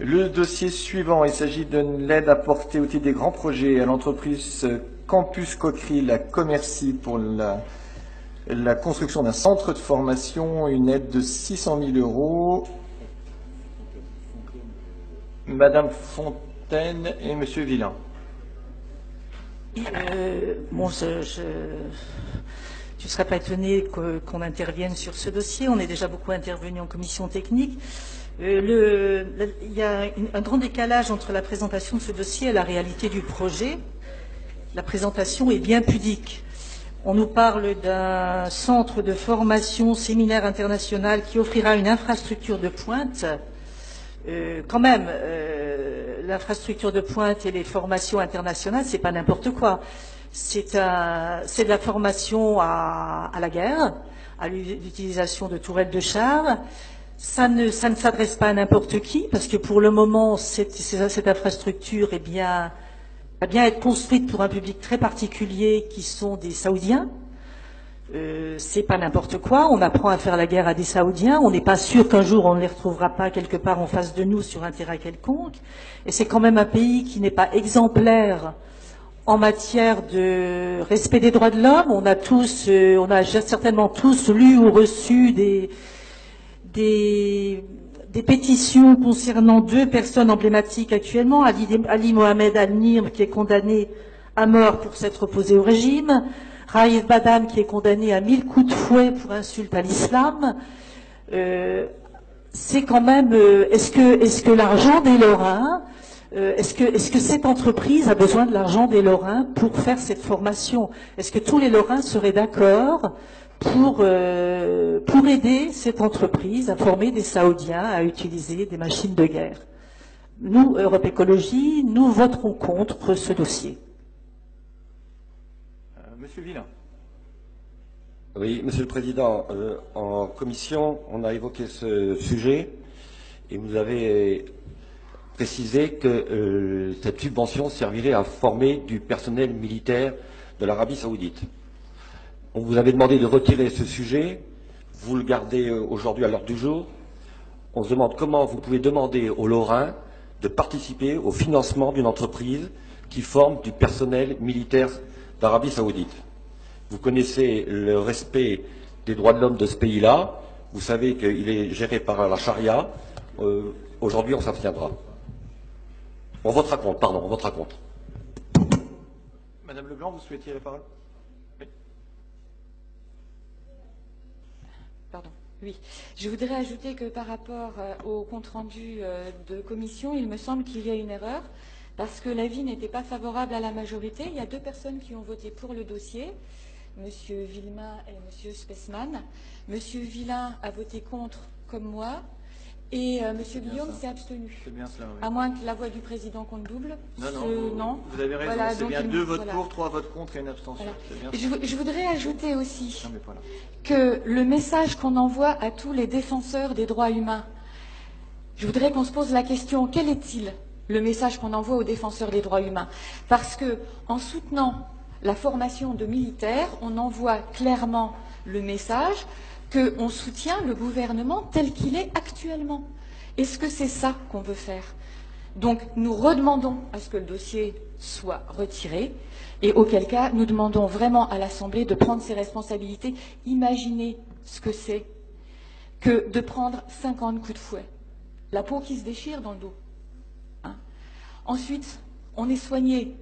Le dossier suivant, il s'agit de l'aide apportée au titre des grands projets à l'entreprise Campus Coqueril à Commercy pour la construction d'un centre de formation, une aide de 600 000 euros. Madame Fontaine et Monsieur Villain. Bon, je ne serais pas étonné qu'on intervienne sur ce dossier. On est déjà beaucoup intervenu en commission technique. Il y a un grand décalage entre la présentation de ce dossier et la réalité du projet. La présentation est bien pudique. On nous parle d'un centre de formation séminaire international qui offrira une infrastructure de pointe. Quand même, l'infrastructure de pointe et les formations internationales, c'est pas n'importe quoi. C'est de la formation à la guerre, à l'utilisation de tourelles de chars. Ça ne s'adresse pas à n'importe qui, parce que pour le moment, cette infrastructure va bien être construite pour un public très particulier qui sont des Saoudiens. C'est pas n'importe quoi, on apprend à faire la guerre à des Saoudiens, on n'est pas sûr qu'un jour on ne les retrouvera pas quelque part en face de nous sur un terrain quelconque, et c'est quand même un pays qui n'est pas exemplaire en matière de respect des droits de l'homme. On a certainement tous lu ou reçu des pétitions concernant deux personnes emblématiques actuellement, Ali Mohamed Al-Nir qui est condamné à mort pour s'être opposé au régime, Raïf Badam qui est condamné à 1000 coups de fouet pour insulte à l'islam. C'est quand même, est-ce que l'argent des Lorrains, est-ce que cette entreprise a besoin de l'argent des Lorrains pour faire cette formation? Est-ce que tous les Lorrains seraient d'accord pour aider cette entreprise à former des Saoudiens à utiliser des machines de guerre? Nous, Europe Écologie, nous voterons contre ce dossier. Monsieur Villain. Oui, Monsieur le Président, en commission, on a évoqué ce sujet et vous avez précisé que cette subvention servirait à former du personnel militaire de l'Arabie Saoudite. On vous avait demandé de retirer ce sujet, vous le gardez aujourd'hui à l'ordre du jour. On se demande comment vous pouvez demander aux Lorrains de participer au financement d'une entreprise qui forme du personnel militaire d'Arabie Saoudite. Vous connaissez le respect des droits de l'homme de ce pays-là, vous savez qu'il est géré par la charia. Aujourd'hui, on s'abstiendra. On votera contre, pardon, on votera contre. Madame Leblanc, vous souhaitiez la parole? Oui. Pardon. Oui. Je voudrais ajouter que par rapport au compte-rendu de commission, il me semble qu'il y a une erreur, parce que l'avis n'était pas favorable à la majorité. Il y a deux personnes qui ont voté pour le dossier, M. Villemain et M. Spesman. M. Villain a voté contre, comme moi, et M. Guillaume s'est abstenu. C'est bien cela, oui. À moins que la voix du président compte double. Non, vous avez raison. Voilà, c'est bien 2 votes voilà. pour, 3 votes contre et une abstention. Voilà. Bien Je voudrais ajouter aussi voilà. que le message qu'on envoie à tous les défenseurs des droits humains, je voudrais qu'on se pose la question, quel est-il le message qu'on envoie aux défenseurs des droits humains? Parce que en soutenant la formation de militaires, on envoie clairement le message qu'on soutient le gouvernement tel qu'il est actuellement. Est-ce que c'est ça qu'on veut faire? Donc nous redemandons à ce que le dossier soit retiré, et auquel cas nous demandons vraiment à l'Assemblée de prendre ses responsabilités. Imaginez ce que c'est que de prendre 50 coups de fouet, la peau qui se déchire dans le dos. Hein? Ensuite, on est soigné.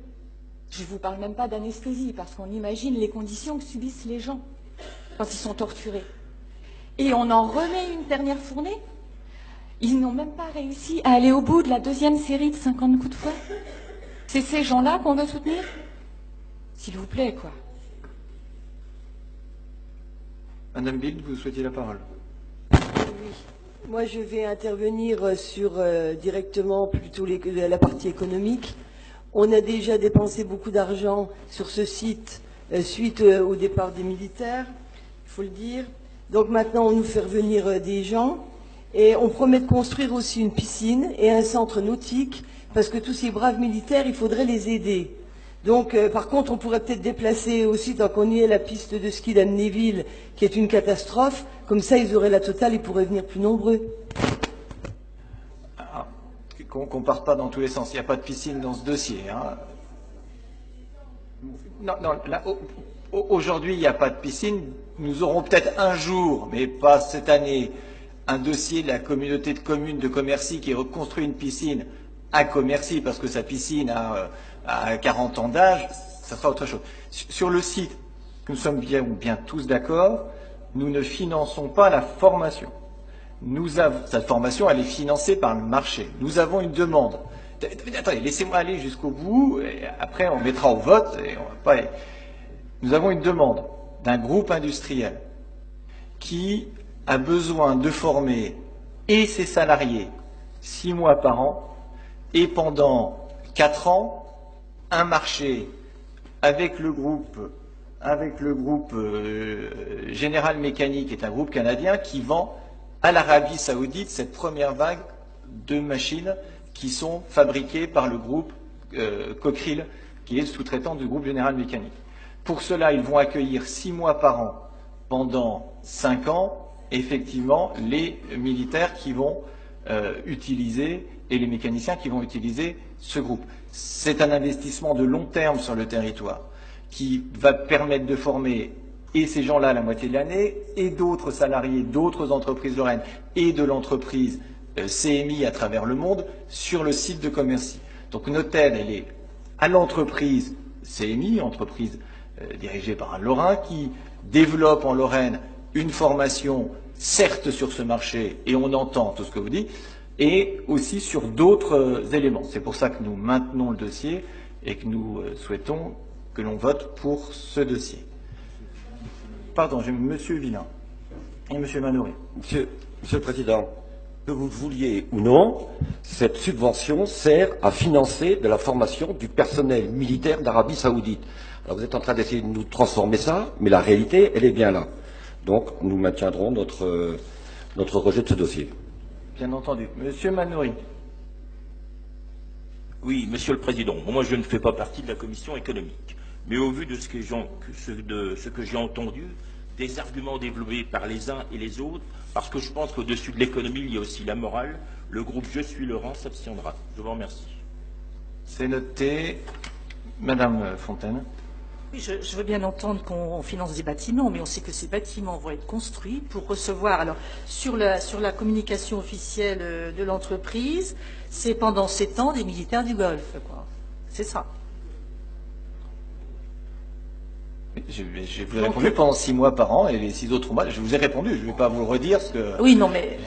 Je ne vous parle même pas d'anesthésie, parce qu'on imagine les conditions que subissent les gens quand ils sont torturés. Et on en remet une dernière fournée. Ils n'ont même pas réussi à aller au bout de la deuxième série de 50 coups de fouet. C'est ces gens-là qu'on veut soutenir? S'il vous plaît, quoi. Madame Bild, vous souhaitiez la parole? Oui. Moi, je vais intervenir sur directement plutôt la partie économique. On a déjà dépensé beaucoup d'argent sur ce site suite au départ des militaires, il faut le dire. Donc maintenant, on nous fait revenir des gens. Et on promet de construire aussi une piscine et un centre nautique, parce que tous ces braves militaires, il faudrait les aider. Donc, par contre, on pourrait peut-être déplacer aussi, tant qu'on y est, la piste de ski d'Amnéville, qui est une catastrophe. Comme ça, ils auraient la totale, ils pourraient venir plus nombreux. qu'on ne parte pas dans tous les sens. Il n'y a pas de piscine dans ce dossier. Hein. Non, là, aujourd'hui, il n'y a pas de piscine. Nous aurons peut-être un jour, mais pas cette année, un dossier de la communauté de communes de Commercy qui reconstruit une piscine à Commercy parce que sa piscine a 40 ans d'âge. Ça sera autre chose. Sur le site, nous sommes bien tous d'accord, nous ne finançons pas la formation. Cette formation, elle est financée par le marché. Nous avons une demande. Attendez, laissez-moi aller jusqu'au bout, et après on mettra au vote. Et on va pas... Nous avons une demande d'un groupe industriel qui a besoin de former et ses salariés 6 mois par an, et pendant 4 ans, un marché avec le groupe General Mécanique, qui est un groupe canadien, qui vend à l'Arabie Saoudite cette première vague de machines qui sont fabriquées par le groupe Cockerill, qui est le sous-traitant du groupe General Mécanique. Pour cela, ils vont accueillir 6 mois par an pendant 5 ans, effectivement, les militaires qui vont utiliser et les mécaniciens qui vont utiliser ce groupe. C'est un investissement de long terme sur le territoire qui va permettre de former et ces gens-là la moitié de l'année, et d'autres salariés d'autres entreprises lorraines et de l'entreprise CMI à travers le monde sur le site de Commercy. Donc notre aide, elle est à l'entreprise CMI, entreprise dirigée par un Lorrain, qui développe en Lorraine une formation, certes sur ce marché, et on entend tout ce que vous dites, et aussi sur d'autres éléments. C'est pour ça que nous maintenons le dossier et que nous souhaitons que l'on vote pour ce dossier. Pardon, j'ai M. Villain et M. Manoury. Monsieur le Président, que vous le vouliez ou non, cette subvention sert à financer de la formation du personnel militaire d'Arabie Saoudite. Alors vous êtes en train d'essayer de nous transformer ça, mais la réalité, elle est bien là. Donc nous maintiendrons notre rejet de ce dossier. Bien entendu. Monsieur Manoury. Oui, Monsieur le Président, moi je ne fais pas partie de la commission économique. Mais au vu de ce que j'ai entendu, des arguments développés par les uns et les autres, parce que je pense qu'au-dessus de l'économie, il y a aussi la morale, le groupe Je suis Lorrain s'abstiendra. Je vous remercie. C'est noté. Madame Fontaine. Oui, je veux bien entendre qu'on finance des bâtiments, mais on sait que ces bâtiments vont être construits pour recevoir. Alors, sur la communication officielle de l'entreprise, c'est pendant 7 ans des militaires du Golfe, quoi. C'est ça. Je vous ai répondu pendant 6 mois par an et les 6 autres mois, je vous ai répondu, je ne vais pas vous le redire ce que... Oui, non, mais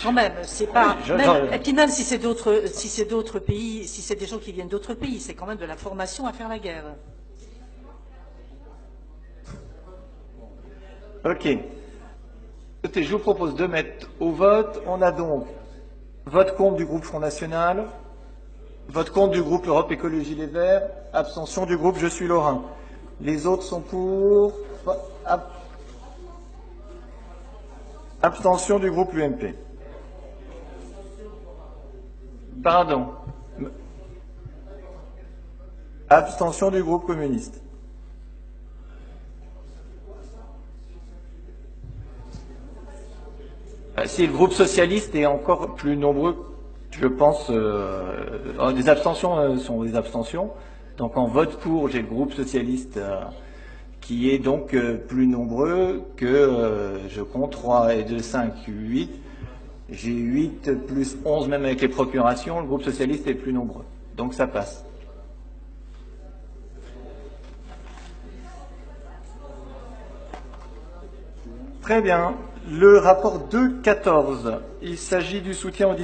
quand même, c'est pas... Oui, et puis même si c'est d'autres pays, si c'est des gens qui viennent d'autres pays, c'est quand même de la formation à faire la guerre. Ok. Écoutez, je vous propose de mettre au vote. On a donc vote contre du groupe Front National, vote contre du groupe Europe Écologie Les Verts, abstention du groupe Je suis Lorrain. Les autres sont pour. Abstention du groupe UMP. Pardon. Abstention du groupe communiste. Si le groupe socialiste est encore plus nombreux, je pense, les abstentions sont des abstentions. Donc en vote pour, j'ai le groupe socialiste qui est donc plus nombreux que, je compte 3 et 2, 5, 8. J'ai 8 plus 11 même avec les procurations, le groupe socialiste est plus nombreux. Donc ça passe. Très bien. Le rapport 2.14, il s'agit du soutien aux